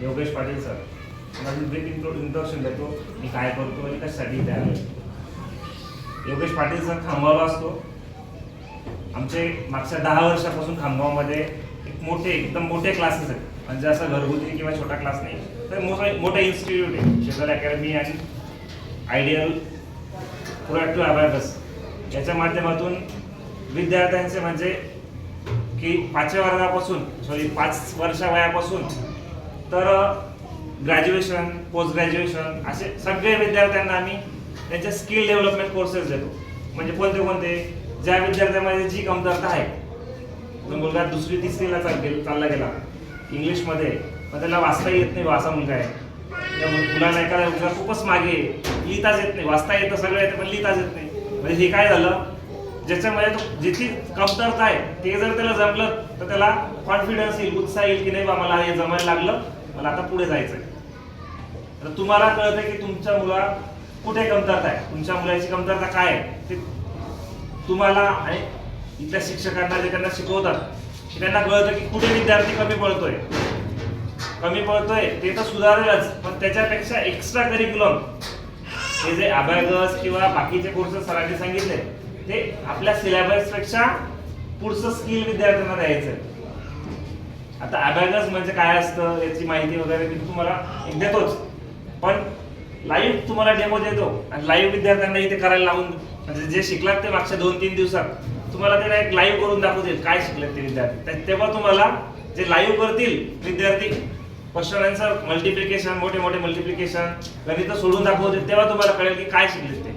Yogesh Patil sir. माझी brief introduction देतो, मी काय करतो आणि कशासाठी इथे आलो. योगेश पाटील सर खामगावला असतो. आमचे मागच्या 10 वर्षापासून खामगावमध्ये एकदम मोठे क्लासेस आहेत. म्हणजे असं घरगुती किंवा छोटा क्लास नाही, तर मोठं इन्स्टिट्यूट आहे. शेजारी अकॅडमी आणि आयडियल प्रोएक्टिव्ह अबॅकस याच्या माध्यमातून विद्यार्थ्यांचे म्हणजे की 5 वर्षा वयापासून तर ग्रॅज्युएशन, पोस्ट ग्रॅज्युएशन असे सगळे विद्यार्थ्यांना आम्ही त्यांचे स्किल डेव्हलपमेंट कोर्सेस देतो. म्हणजे कोणते ज्या विद्यार्थ्यांमध्ये जी कमतरता आहे, मुलगा 2री 3रीला चालला गेला इंग्लिशमध्ये, पण त्याला वाचता येत नाही, असा मुलगा आहे. त्या मुलांना एखादा मुलगा खूपच मागे, लिहिताच येत नाही, वाचता येतं सगळं येतं पण लिहिताच येत नाही. म्हणजे हे काय झालं, ज्याच्यामध्ये तो जिथे कमतरता आहे ते जर त्याला जमलं तर त्याला कॉन्फिडन्स येईल, उत्साह येईल की नाही बा मला हे जमायला लागलं, मला आता पुढे जायचं आहे. तर तुम्हाला कळतं की तुमच्या मुला कुठे कमतरता आहे, तुमच्या मुलाची कमतरता काय आहे ते तुम्हाला आणि इथल्या शिक्षकांना जे त्यांना शिकवतात त्यांना कळतं की कुठे विद्यार्थी कमी पडतोय ते तर सुधारेलच, पण त्याच्यापेक्षा एक्स्ट्रा करिक्युलम हे जे अबॅकस किंवा बाकीचे कोर्सेस सरांनी सांगितले ते आपल्या सिलेबसपेक्षा पुढचं स्किल विद्यार्थ्यांना द्यायचं. आता अबॅकस म्हणजे काय असतं याची माहिती वगैरे मी तुम्हाला देतोच, पण लाईव्ह तुम्हाला डेमो देतो आणि लाईव्ह विद्यार्थ्यांना इथे करायला लावून, म्हणजे जे शिकलात ते मागच्या 2-3 दिवसात तुम्हाला ते एक लाईव्ह करून दाखवतील काय शिकलेत ते विद्यार्थी. तेव्हा तुम्हाला जे लाईव्ह करतील विद्यार्थी क्वेश्चन आन्सर, मल्टिप्लिकेशन, मोठे मल्टिप्लिकेशन, गणित सोडून दाखवतील, तेव्हा तुम्हाला कळेल की काय शिकलेत ते.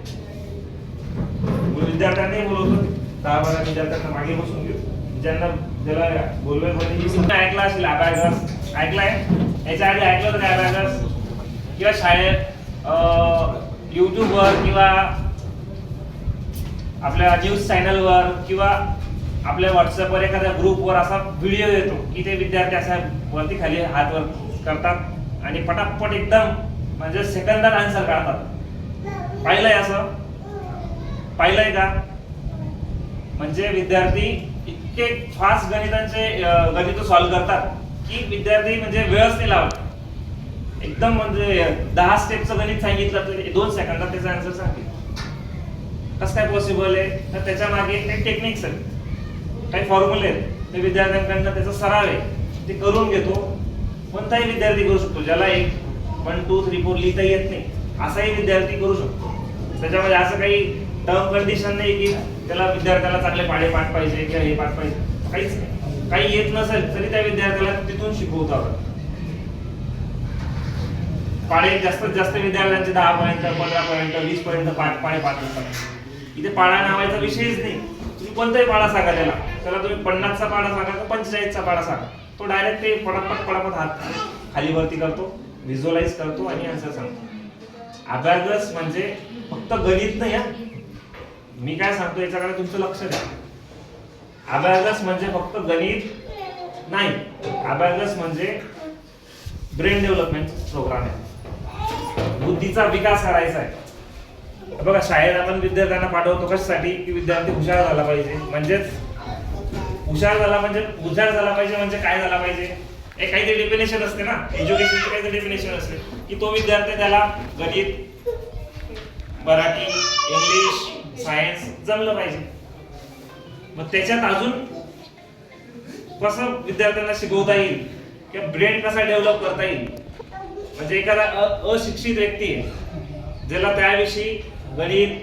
विद्यार्थ्यांनी बोलवतो 10-12 विद्यार्थ्यांना मागे बसून घेऊ, ज्यांना त्याला बोलवेल ऐकला असेल अबॅकस, ऐकलाय याच्या आधी ऐकलं तर अबॅकस किंवा शाळेत युट्यूबवर किंवा आपल्या न्यूज चॅनलवर किंवा आपल्या व्हॉट्सअपवर एखाद्या ग्रुपवर असा व्हिडिओ येतो की ते विद्यार्थी असा वरती खाली हात वर करतात आणि पटापट एकदम म्हणजे सेकंदात आन्सर काढतात. पाहिलंय का? म्हणजे विद्यार्थी इतके फास्ट गणित सॉल्व्ह करतात की विद्यार्थी म्हणजे वेळच नाही लावत. एकदम म्हणजे 10 स्टेपचं गणित सांगितलं तर 2 सेकंदात त्याचा आन्सर सांगतील. कसं काय पॉसिबल आहे? तर त्याच्या मागे काही टेक्निक्स आहेत, काही फॉर्म्युले आहेत, ते विद्यार्थ्यांकडनं त्याचा सराव आहे, ते करून घेतो. कोणताही विद्यार्थी करू शकतो. ज्याला 1, 2, 3, 4 लिहिता येत नाही असाही विद्यार्थी करू शकतो. त्याच्यामध्ये असं काही टर्म कंडिशन नाही की त्याला विद्यार्थ्याला चांगले पाठ पाहिजे किंवा हे पाठ पाहिजे, काहीच नाही. काही येत नसेल तरी त्या विद्यार्थ्याला तिथून शिकवतो आपण. पाढे जास्तीत जास्त विद्यार्थ्यांचे 10 पर्यंत, 15 पर्यंत, 20 पर्यंत पाठ असतात. इथे पाढा नावाचा विषयच नाही. तुम्ही कोणताही पाढा सांगा त्याला तुम्ही 50चा पाढा सांगा का 45चा पाढा सांगा, तो डायरेक्ट ते पटापट हात खाली वरती करतो, व्हिज्युअलाइज करतो आणि आन्सर सांगतो. अबॅकस म्हणजे फक्त गणित नाही हा. मी काय सांगतो याच्याकडे तुमचं लक्ष द्या. अबॅकस म्हणजे फक्त गणित नाही, अबॅकस म्हणजे ब्रेन डेव्हलपमेंट प्रोग्राम आहे. बुद्धीचा विकास करायचा आहे. बघा शाळेत आपण विद्यार्थ्यांना पाठवतो कशासाठी की विद्यार्थी हुशार झाला पाहिजे. म्हणजेच हुशार झाला पाहिजे म्हणजे काय झाला पाहिजे, एक काहीतरी डेफिनेशन असते ना, एज्युकेशनची काहीतरी डेफिनेशन असते की तो विद्यार्थी त्याला गणित, मराठी, इंग्लिश, सायन्स जमलं पाहिजे. मग त्याच्यात अजून कसं विद्यार्थ्यांना शिकवता येईल किंवा ब्रेन कसा डेव्हलप करता येईल. म्हणजे एखादा अशिक्षित व्यक्ती आहे ज्याला त्याविषयी गणित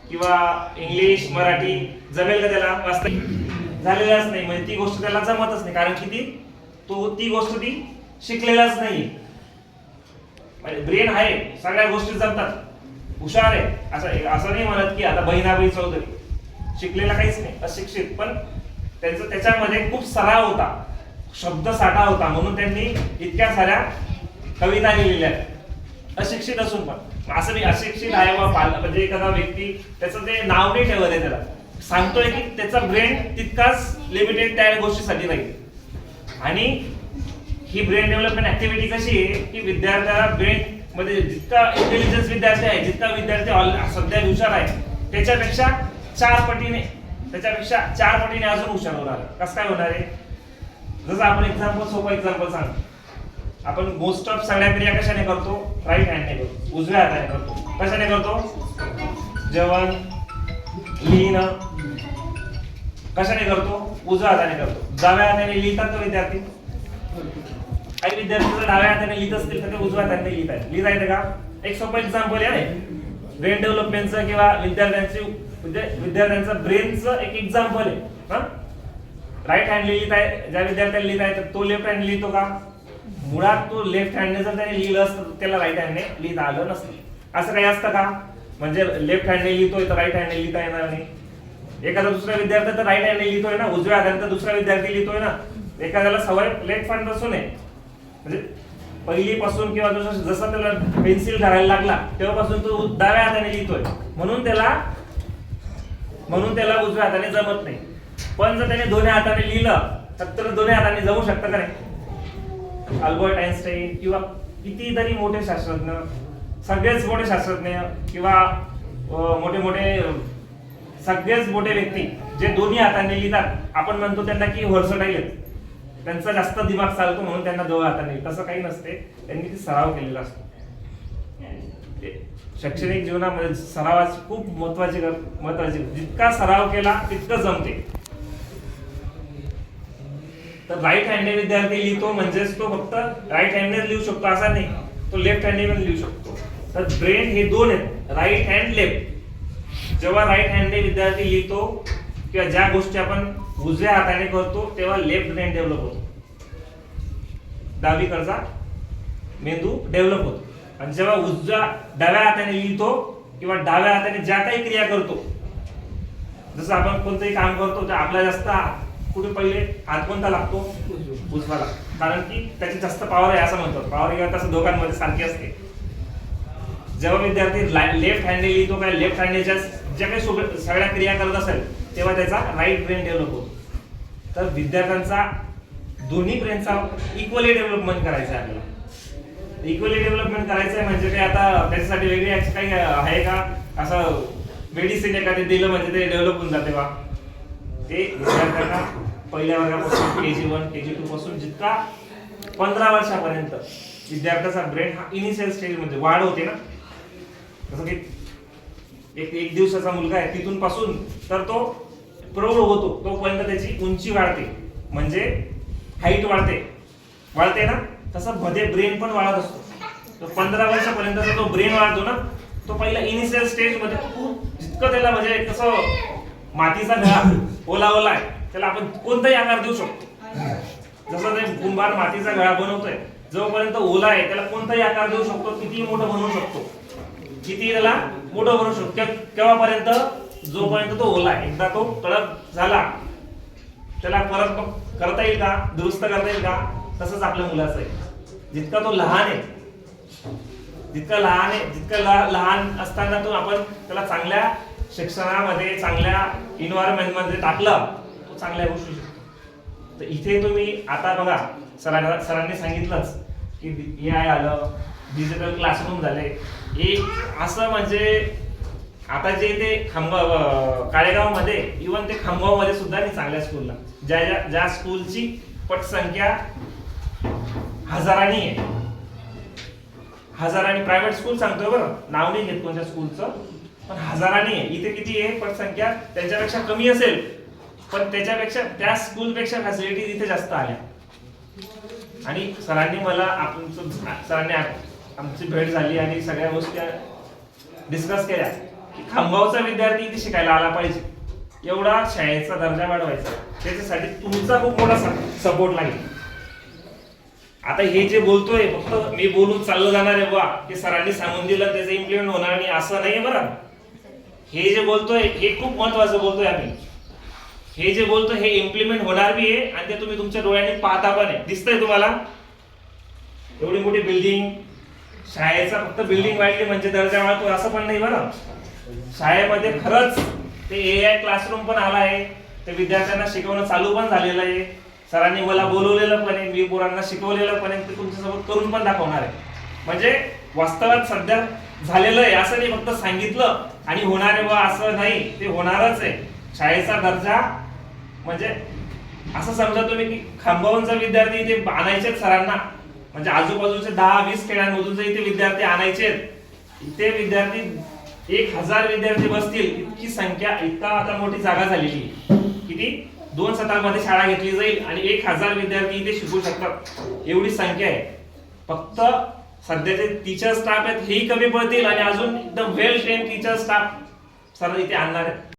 किंवा इंग्लिश, मराठी जमेल का त्याला वाचता झालेलाच नाही, म्हणजे ती गोष्ट त्याला जमतच नाही, कारण की ती गोष्ट ती शिकलेलाच नाही. म्हणजे ब्रेन आहे, सगळ्या गोष्टी जमतात, हुशार आहे असं नाही म्हणत की आता बहिणाबाई चौधरी शिकलेला काहीच नाही, अशिक्षित, पण त्याच्यामध्ये खूप सराव होता, शब्द साठा होता, म्हणून त्यांनी इतक्या साऱ्या कविता लिहिलेल्या आहेत अशिक्षित असून पण. असं नाही अशिक्षित आहे म्हणजे एखादा व्यक्ती त्याचं ते नाव नाही ठेवत आहे, त्याला सांगतोय की त्याचा ब्रेन तितकाच लिमिटेड त्या गोष्टीसाठी राहील. आणि ही ब्रेन डेव्हलपमेंट ऍक्टिव्हिटी कशी आहे की विद्यार्थ्याला ब्रेन मध्ये जितका इंटेलिजन्स विद्यार्थी आहे, जितका विद्यार्थी सध्या हुशार आहे त्याच्यापेक्षा 4 पटीने अजून हुशार होणार. कसं काय होणार आहे? जसं आपण सोपं एक्झाम्पल सांगतो आपण मोस्ट ऑफ सगळ्या क्रिया कशाने करतो? राईट हँडने करतो, उजव्या हाताने करतो. कशाने करतो? जेवण, लिहिणं कशाने करतो? उजव्या हाताने करतो. डाव्या हाताने लिहितात का विद्यार्थी? काही विद्यार्थी जर डाव्या हाताने लिहित असतील तर ते उजव्या हाताने लिहिता येतं का? एक सोपं एक्झाम्पल आहे ब्रेन डेव्हलपमेंटचं किंवा विद्यार्थ्यांचं ब्रेनचं एक एक्झाम्पल आहे. हा, राईट हँड लिहित आहे ज्या विद्यार्थ्याला लिहित आहे तर तो लेफ्ट हँड लिहितो का? मुळात तो लेफ्ट हँडने जर त्याने लिहिलं असतं तर त्याला राईट हँडने लिहिता आलं नसतं. असं काही असतं का? म्हणजे लेफ्ट हँडने लिहितोय तर राईट हँडने लिहिता येणार नाही. एखादा दुसरा विद्यार्थी तर राईट हँडने लिहितोय ना, उजव्या हाताने तर दुसरा विद्यार्थी लिहितोय ना. एखाद्याला सवय लेफ्ट हँड पासून आहे, म्हणजे पहिलीपासून किंवा जसं त्याला पेन्सिल धरायला लागला तेव्हापासून तो डाव्या हाताने लिहितोय, म्हणून त्याला उजव्या हाताने जमत नाही. पण जर त्याने दोन्ही हाताने लिहिलं तर दोन्ही हाताने जमू शकतं का नाही? अल्बर्ट आइन्स्टाईन किंवा कितीतरी मोठे शास्त्रज्ञ, सगळेच मोठे शास्त्रज्ञ किंवा सगळेच मोठे व्यक्ती जे दोन्ही हाताने लिहितात, आपण म्हणतो त्यांना की व्हर्सटाईल आहेत, त्यांचा जास्त दिमाग चालतो म्हणून त्यांना दोन हाताने. तसं काही नसते, त्यांनी ते सराव केलेला असतो. शैक्षणिक जीवनामध्ये सरावाची खूप महत्वाची जितका सराव केला तितकं जमते. तर राईट हँडने विद्यार्थी लिहितो म्हणजेच तो फक्त राईट हँडने लिहू शकतो असं नाही, तो लेफ्ट हँडने पण लिहू शकतो. तर ब्रेन हे दोन आहेत, राईट हँड लेफ्ट. जेव्हा राईट हँडने विद्यार्थी लिहितो किंवा ज्या गोष्टी आपण उजव्या हाताने करतो तेव्हा लेफ्ट ब्रेन डेव्हलप होतो, डावीकडचा मेंदू डेव्हलप होतो. आणि जेव्हा डाव्या हाताने लिहितो किंवा डाव्या हाताने ज्या काही क्रिया करतो, जसं आपण कोणतंही काम करतो तर आपला जास्त कुठे पहिले हात कोणता लागतो? उजवाला, कारण की त्याची जास्त पॉवर आहे असं म्हणतात. पॉवर किंवा तसं दोघांमध्ये सारखी असते. जेव्हा विद्यार्थी लेफ्ट हँडने लिहितो काय लेफ्ट हँडने ज्या काही सगळ्या क्रिया करत असेल तेव्हा त्याचा राईट ब्रेन डेव्हलप होतो. तर विद्यार्थ्यांचा दोन्ही ब्रेनचा इक्वली डेव्हलपमेंट करायचं आहे आपल्याला. इक्वली डेव्हलपमेंट करायचं आहे म्हणजे काय आता त्याच्यासाठी वेगळी काही आहे का? असं मेडिसिन एखादे दिलं म्हणजे ते डेव्हलप होऊन जाते बा? ते विद्यार्थ्यांना पहिल्या वर्गापासून KG1 KG2 पासून जितका 15 वर्षापर्यंत विद्यार्थ्याचा ब्रेन हा इनिशियल स्टेज मध्ये वाढ होते ना. जसं की एक दिवसाचा मुलगा आहे तिथून पासून तर तो प्रौढ होतो तोपर्यंत त्याची उंची वाढते, म्हणजे हाईट वाढते ना. तसं मध्ये ब्रेन पण वाढत असतो. तो 15 वर्षापर्यंतचा तो ब्रेन वाढतो ना, तो पहिला इनिशियल स्टेज मध्ये जितकं त्याला म्हणजे कसं मातीचा घडा ओला आहे त्याला आपण कोणताही आकार देऊ शकतो. जसं ते कुंभार मातीचा घडा बनवतोय, जोपर्यंत ओला आहे त्याला कोणताही आकार देऊ शकतो, किती मोठं बनवू शकतो, किती त्याला मोठं बनवू शकतो. केव्हापर्यंत? जोपर्यंत तो ओला आहे. एकदा तो कडक झाला त्याला परत करता येईल का? दुरुस्त करता येईल का? तसंच आपल्या मुलाचं आहे. जितका तो लहान आहे जितका लहान असताना तो आपण त्याला चांगल्या शिक्षणामध्ये चांगल्या एन्व्हायरमेंट मध्ये टाकलं तो चांगल्या गोष्टी शिकतो. तर इथे तुम्ही आता बघा सरांनी सांगितलंच की AI आलं, डिजिटल क्लासरूम झाले. एक असं म्हणजे आता जे ते काळेगाव मध्ये इव्हन ते खामगाव मध्ये सुद्धा नाही चांगल्या स्कूलला, ज्या स्कूलची पटसंख्या हजारांनी प्रायव्हेट स्कूल सांगतोय बरं, नाव नाही घेत कोणत्या स्कूलचं, पण हजारांनी आहे. इथे किती आहे पटसंख्या? त्यांच्यापेक्षा कमी असेल पण त्याच्यापेक्षा त्या स्कूलपेक्षा फॅसिलिटी इथे जास्त आल्या. आणि सरांनी आमची भेट झाली आणि सगळ्या गोष्टी डिस्कस केल्या की खामगावचा विद्यार्थी इथे शिकायला आला पाहिजे, एवढा शाळेचा दर्जा वाढवायचा, त्याच्यासाठी तुमचा खूप मोठा सपोर्ट लागेल. आता हे जे बोलतोय फक्त मी बोलून चाललं जाणार आहे बा की सरांनी सांगून दिलं त्याचं इम्प्लिमेंट होणार नाही असं नाही बरं. हे जे बोलतोय हे खूप महत्वाचं बोलतोय आम्ही. हे जे बोलतोय हे इम्प्लिमेंट होणार बी आहे आणि ते तुम्ही तुमच्या डोळ्यांनी पाहता पण आहे. दिसतंय तुम्हाला एवढी मोठी बिल्डिंग, शाळेचा फक्त बिल्डिंग वाढली म्हणजे दर्जा वाढतो असं पण नाही बरं. शाळेमध्ये खरंच ते AI क्लासरूम पण आला आहे, ते विद्यार्थ्यांना शिकवणं चालू पण झालेलं आहे. सरांनी मला बोलवलेलं पण आहे, मी पोरांना शिकवलेलं पण आहे, ते तुमच्यासोबत करून पण दाखवणार आहे. म्हणजे वास्तवात सध्या झालेलं आहे, असं नाही फक्त सांगितलं आणि होणार आहे बा असं नाही, ते होणारच आहे. शाळेचा दर्जा म्हणजे असं समजा तुम्ही की खामगावचा विद्यार्थी इथे आणायचे सरांना म्हणजे आजूबाजूच्या 10-20 खेड्यांमधून जर इथे विद्यार्थी आणायचे आहेत, इथे विद्यार्थी 1000 विद्यार्थी बसतील इतकी संख्या, इतका आता मोठी जागा झालेली आहे. किती 2 सत्रामध्ये शाळा घेतली जाईल आणि 1000 विद्यार्थी इथे शिकू शकतात, एवढी संख्या आहे. फक्त सध्याचे टीचर स्टाफ आहेत हेही कमी पडतील आणि अजून एकदम वेल ट्रेन टीचर स्टाफ सर इथे आणणार आहेत.